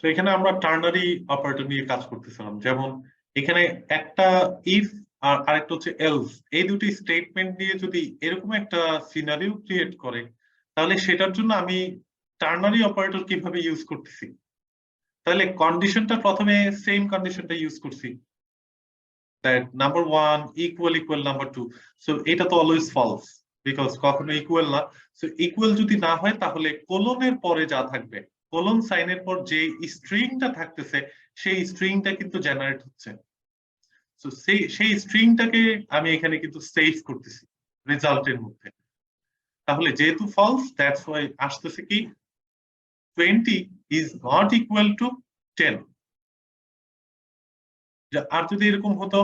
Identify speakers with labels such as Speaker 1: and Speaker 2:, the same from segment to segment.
Speaker 1: তো এখানে আমরা টার্নারি অপারেটর নিয়ে কাজ করতেছিলাম, যেমন এখানে একটা ইফ আর আরেকটা হচ্ছে এলস, এই দুটি স্টেটমেন্ট দিয়ে যদি এরকম একটা সিনারিও ক্রিয়েট করে, তাহলে সেটার জন্য আমি টার্নারি অপারেটর কিভাবে ইউজ করতেছি। তাহলে কন্ডিশনটা প্রথমে সেম কন্ডিশনটা ইউজ করছি, that number 1 equal number 2, so এটা তো অলওয়েজ ফলস, বিকজ কখনো ইকুয়াল না। সো ইকুয়াল যদি না হয় তাহলে কোলনের পরে যা থাকবে, কোলন সাইনের পর যে স্ট্রিংটা থাকতেছে সেই স্ট্রিংটা কিন্তু জেনারেট হচ্ছে। সো সেই স্ট্রিংটাকে আমি এখানে কিন্তু সেভ করতেছি রেজাল্টের মধ্যে। তাহলে যেহেতু ফলস, দ্যাটস ওয়াই আসতেছে কি 20 is not equal to 10। আর যদি এরকম হতো,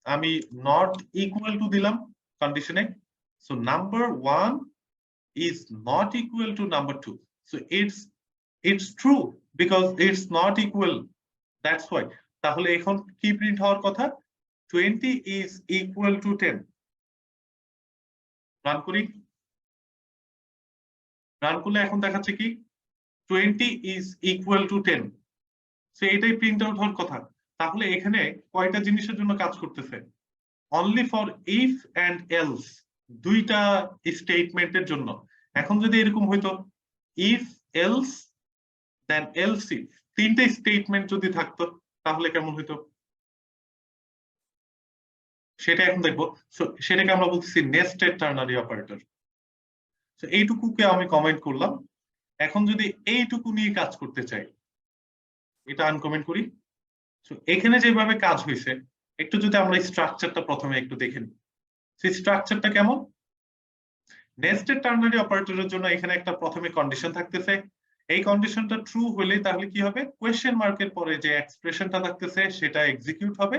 Speaker 1: আমি নট ইকুয়াল টু দিলাম কন্ডিশনে, so number 1 is not equal to number 2, so it's true because it's not equal, that's why। তাহলে এখন কি প্রিন্ট হওয়ার কথা, 20 is equal to 10। রান করি, রান করলে এখন দেখাচ্ছে কি 20 is equal to 10, সো এটাই প্রিন্ট আউট হওয়ার কথা। তাহলে এখানে কয়টা জিনিসের জন্য কাজ করতেছে, only for if and else, দুইটা স্টেটমেন্টের জন্য। এখন যদি এরকম হইতো if else then else if, তিনটে স্টেটমেন্ট যদি থাকতো তাহলে কেমন হইতো সেটা এখন দেখবো। সেটাকে আমরা বলতেছি নেস্টেড টার্নারি অপারেটর। এইটুকুকে আমি কমেন্ট করলাম। এখন যদি এইটুকু নিয়ে কাজ করতে চাই, এটা আনকমেন্ট করি। এখানে যেভাবে কাজ হয়েছে, একটু যদি আমরা স্ট্রাকচারটা প্রথমে একটু দেখে নিই। সেই স্ট্রাকচারটা কেমন, নেস্টেড টার্নারি অপারেটরের জন্য এখানে একটা প্রথমে কন্ডিশন থাকতেছে, এই কন্ডিশনটা ট্রু হলে তাহলে কি হবে, কোয়েশ্চেন মার্কের পরে যে এক্সপ্রেশনটা থাকতেছে সেটা এক্সিকিউট হবে।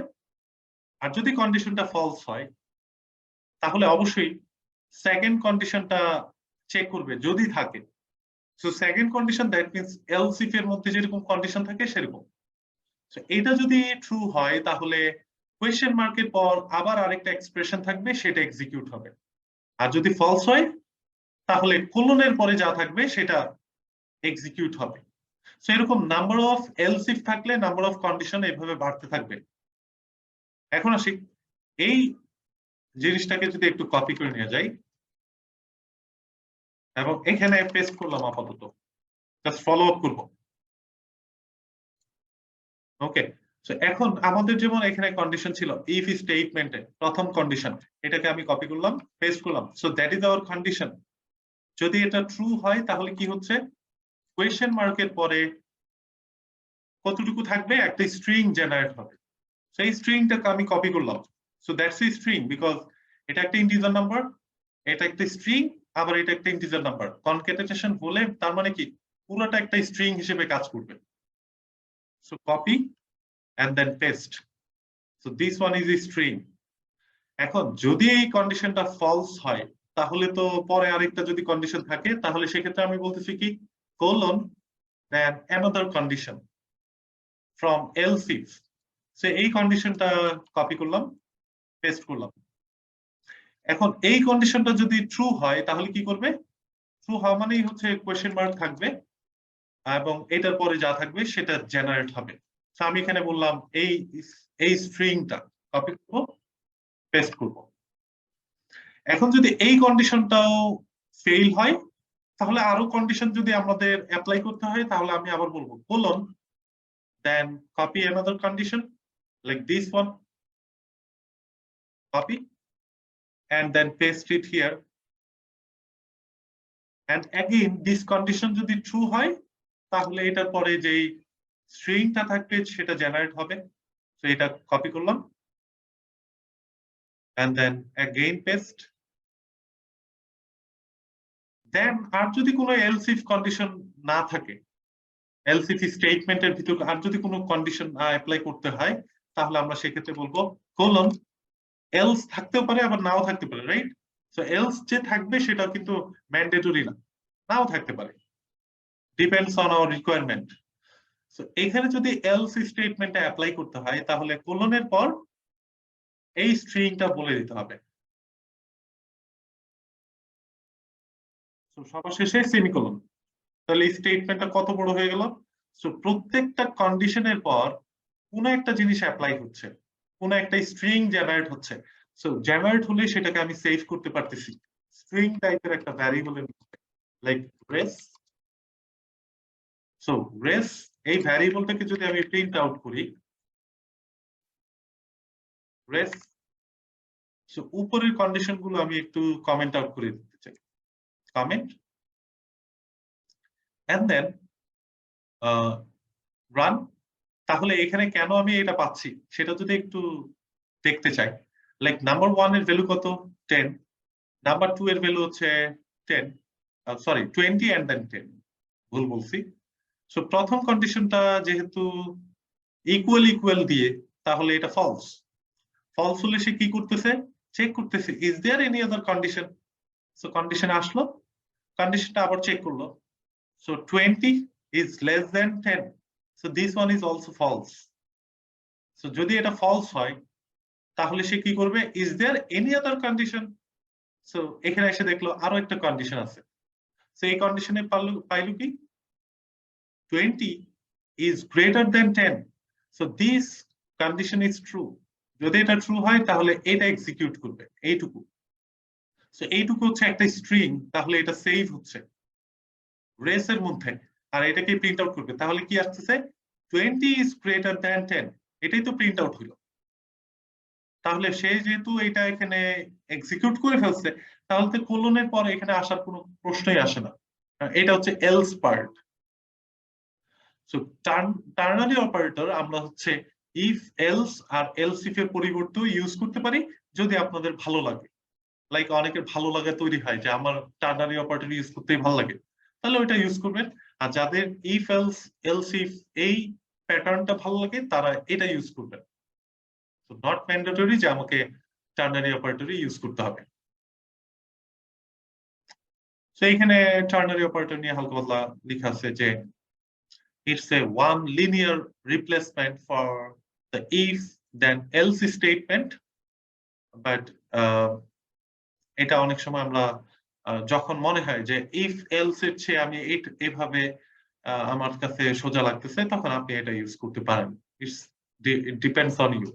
Speaker 1: আর যদি কন্ডিশনটা ফলস হয় তাহলে অবশ্যই সেকেন্ড কন্ডিশনটা চেক করবে যদি থাকে। So second condition that means else if এর মধ্যে যেরকম কন্ডিশন থাকে সেরকম। এটা যদি ট্রু হয় তাহলে কোয়েশ্চেন মার্কের পর আবার আরেকটা এক্সপ্রেশন থাকবে, সেটা এক্সিকিউট হবে। আর যদি ফলস হয় তাহলে কোলনের পরে যা থাকবে সেটা এক্সিকিউট হবে। সো এরকম নাম্বার অফ এলস ইফ থাকলে নাম্বার অফ কন্ডিশন এইভাবে বাড়তে থাকবে। এখন আসি, এই জিনিসটাকে যদি একটু কপি করে নিয়ে যাই এবং এখানে পেস্ট করলাম, আপাতত জাস্ট ফলো আপ করব। ওকে, সো এখন আমাদের যেমন এখানে কন্ডিশন ছিল ইফ স্টেটমেন্টে প্রথম কন্ডিশন, এটাকে আমি কপি করলাম, পেস্ট করলাম। So that is our condition. যদি এটা ট্রু হয় তাহলে কি হচ্ছে, কোয়েশ্চেন মার্কের পরে কতটুকু থাকবে, একটা স্ট্রিং জেনারেট হবে। সেই স্ট্রিংটাকে আমি কপি করলাম। So that's a string, because এটা একটা ইন্টিজার নাম্বার, এটা একটা স্ট্রিং, আবার এটা একটা ইন্টিজার নাম্বার। কনক্যাটেনেশন হলে তার মানে কি পুরোটা একটা স্ট্রিং হিসেবে কাজ করবে। So copy and then paste, so this one is a string। এখন যদি এই কন্ডিশনটা ফলস হয় তাহলে তো পরে আরেকটা যদি কন্ডিশন থাকে তাহলে সেক্ষেত্রে আমি বলতেছি কি colon then another condition from else if। So এই কন্ডিশনটা কপি করলাম, পেস্ট করলাম। এখন এই কন্ডিশনটা যদি ট্রু হয় তাহলে কি করবে, ট্রু হওয়া মানেই হচ্ছে কোয়েশ্চেন মার্ক থাকবে এবং এটার পরে যা থাকবে সেটা জেনারেট হবে। সো আমি এখানে বললাম এই স্ট্রিংটা কপি করব, পেস্ট করব। এখন যদি এই কন্ডিশনটাও ফেল হয় তাহলে আরো কন্ডিশন যদি আমাদের অ্যাপ্লাই করতে হয় তাহলে আমি আবার বলবো colon then copy another condition like this one, copy and then paste it here, and again this condition যদি true হয় তাহলে এটার পরে যেই স্ট্রিংটা থাকবে সেটা জেনারেট হবে। তো এটা কপি করলাম and then again paste, then আর যদি কোনো else if কন্ডিশন না থাকে, else if স্টেটমেন্টের ভিতর আর যদি কোনো কন্ডিশন অ্যাপ্লাই করতে হয় তাহলে আমরা সেক্ষেত্রে বলবো colon else থাকতেও পারে আবার নাও থাকতে পারে, রাইট? সো else যে থাকবে সেটা কিন্তু ম্যান্ডেটরি না, নাও থাকতে পারে, depends on our requirement. So এখানে যদি else স্টেটমেন্টটা অ্যাপ্লাই করতে হয় তাহলে কোলনের পর এই স্ট্রিংটা বলে দিতে হবে। সো সবার শেষে সেমিকোলন। তাহলে এই স্টেটমেন্টটা কত বড় হয়ে গেল, সো প্রত্যেকটা কন্ডিশনের পর কোন একটা জিনিস অ্যাপ্লাই হচ্ছে, কোন একটা স্ট্রিং জেনারেট হচ্ছে। সো জেনারেট হলে সেটাকে আমি সেভ করতে পারতেছি স্ট্রিং টাইপের একটা ভ্যারিয়েবলের মধ্যে, লাইক রেস। সো রেস এই ভ্যারিয়েবলটাকে যদি আমি প্রিন্ট আউট করি, রেস, সো উপরের কন্ডিশন গুলো আমি একটু কমেন্ট আউট করে দিতে চাই, কমেন্ট এন্ড দেন রান। তাহলে এখানে কেন আমি এটা পাচ্ছি সেটা যদি একটু দেখতে চাই, লাইক নাম্বার 1 এর ভ্যালু কত, 10, নাম্বার 2 এর ভ্যালু হচ্ছে 10, সরি 20 এন্ড দেন 10, ভুল বলছি। সো প্রথম কন্ডিশনটা যেহেতু ইকুয়াল ইকুয়াল দিয়ে, তাহলে এটা ফলস। ফলস হলে সে কি করতেছে, চেক করতেছে is there any other condition. So condition আসলো, কন্ডিশনটা আবার চেক করলো, so 20 is less than 10, so this one is also false. So যদি এটা ফলস হয় তাহলে সে কি করবে, is there any other condition. So এখানে এসে দেখলো আরো একটা কন্ডিশন আছে, সো এই কন্ডিশনে পাইলো কি, 20 is greater than 10, so this condition is true. যদি এটা ট্রু হয় তাহলে এটা এক্সিকিউট করবে, এইটুকু। সো এইটুকু হচ্ছে একটা স্ট্রিং, তাহলে এটা সেভ হচ্ছে রেস এর মধ্যে, আর এটাকে প্রিন্ট আউট করবে। তাহলে কি আসতেছে, 20 is greater than 10, এটাই তো প্রিন্ট আউট হলো। তাহলে সে যেহেতু এটা এখানে এক্সিকিউট করে ফেলছে, তাহলে তো কোলনের পরে এখানে আসার কোনো প্রশ্নই আসে না, এটা হচ্ছে else part. So ternary operator আমরা হচ্ছে ইফ এলস আর এলস ইফ এর পরিবর্তে ইউজ করতে পারি যদি আপনাদের ভালো লাগে। লাইক অনেকের ভালো লাগা তৈরি হয় যে আমার টার্নারি অপারেটর ইউজ করতেই ভালো লাগে, তাহলে ওইটা ইউজ করবেন। আর যাদের ইফ এলস এলস ইফ এই প্যাটার্নটা ভালো লাগে তারা এটা ইউজ করবেন। সো নট ম্যান্ডেটরি যে আমাকে টার্নারি অপারেটরই ইউজ করতে হবে। সো এইখানে টার্নারি অপারেটর নিয়ে হালকা পাতলা লেখা আছে যে it's a one linear replacement for the if then else statement, but এটা অনেক সময় আমরা যখন মনে হয় যে if else এর চেয়ে আমি এভাবে আমার কাছে সোজা লাগতেছে, তখন আপনি এটা ইউজ করতে পারেন। It depends on you.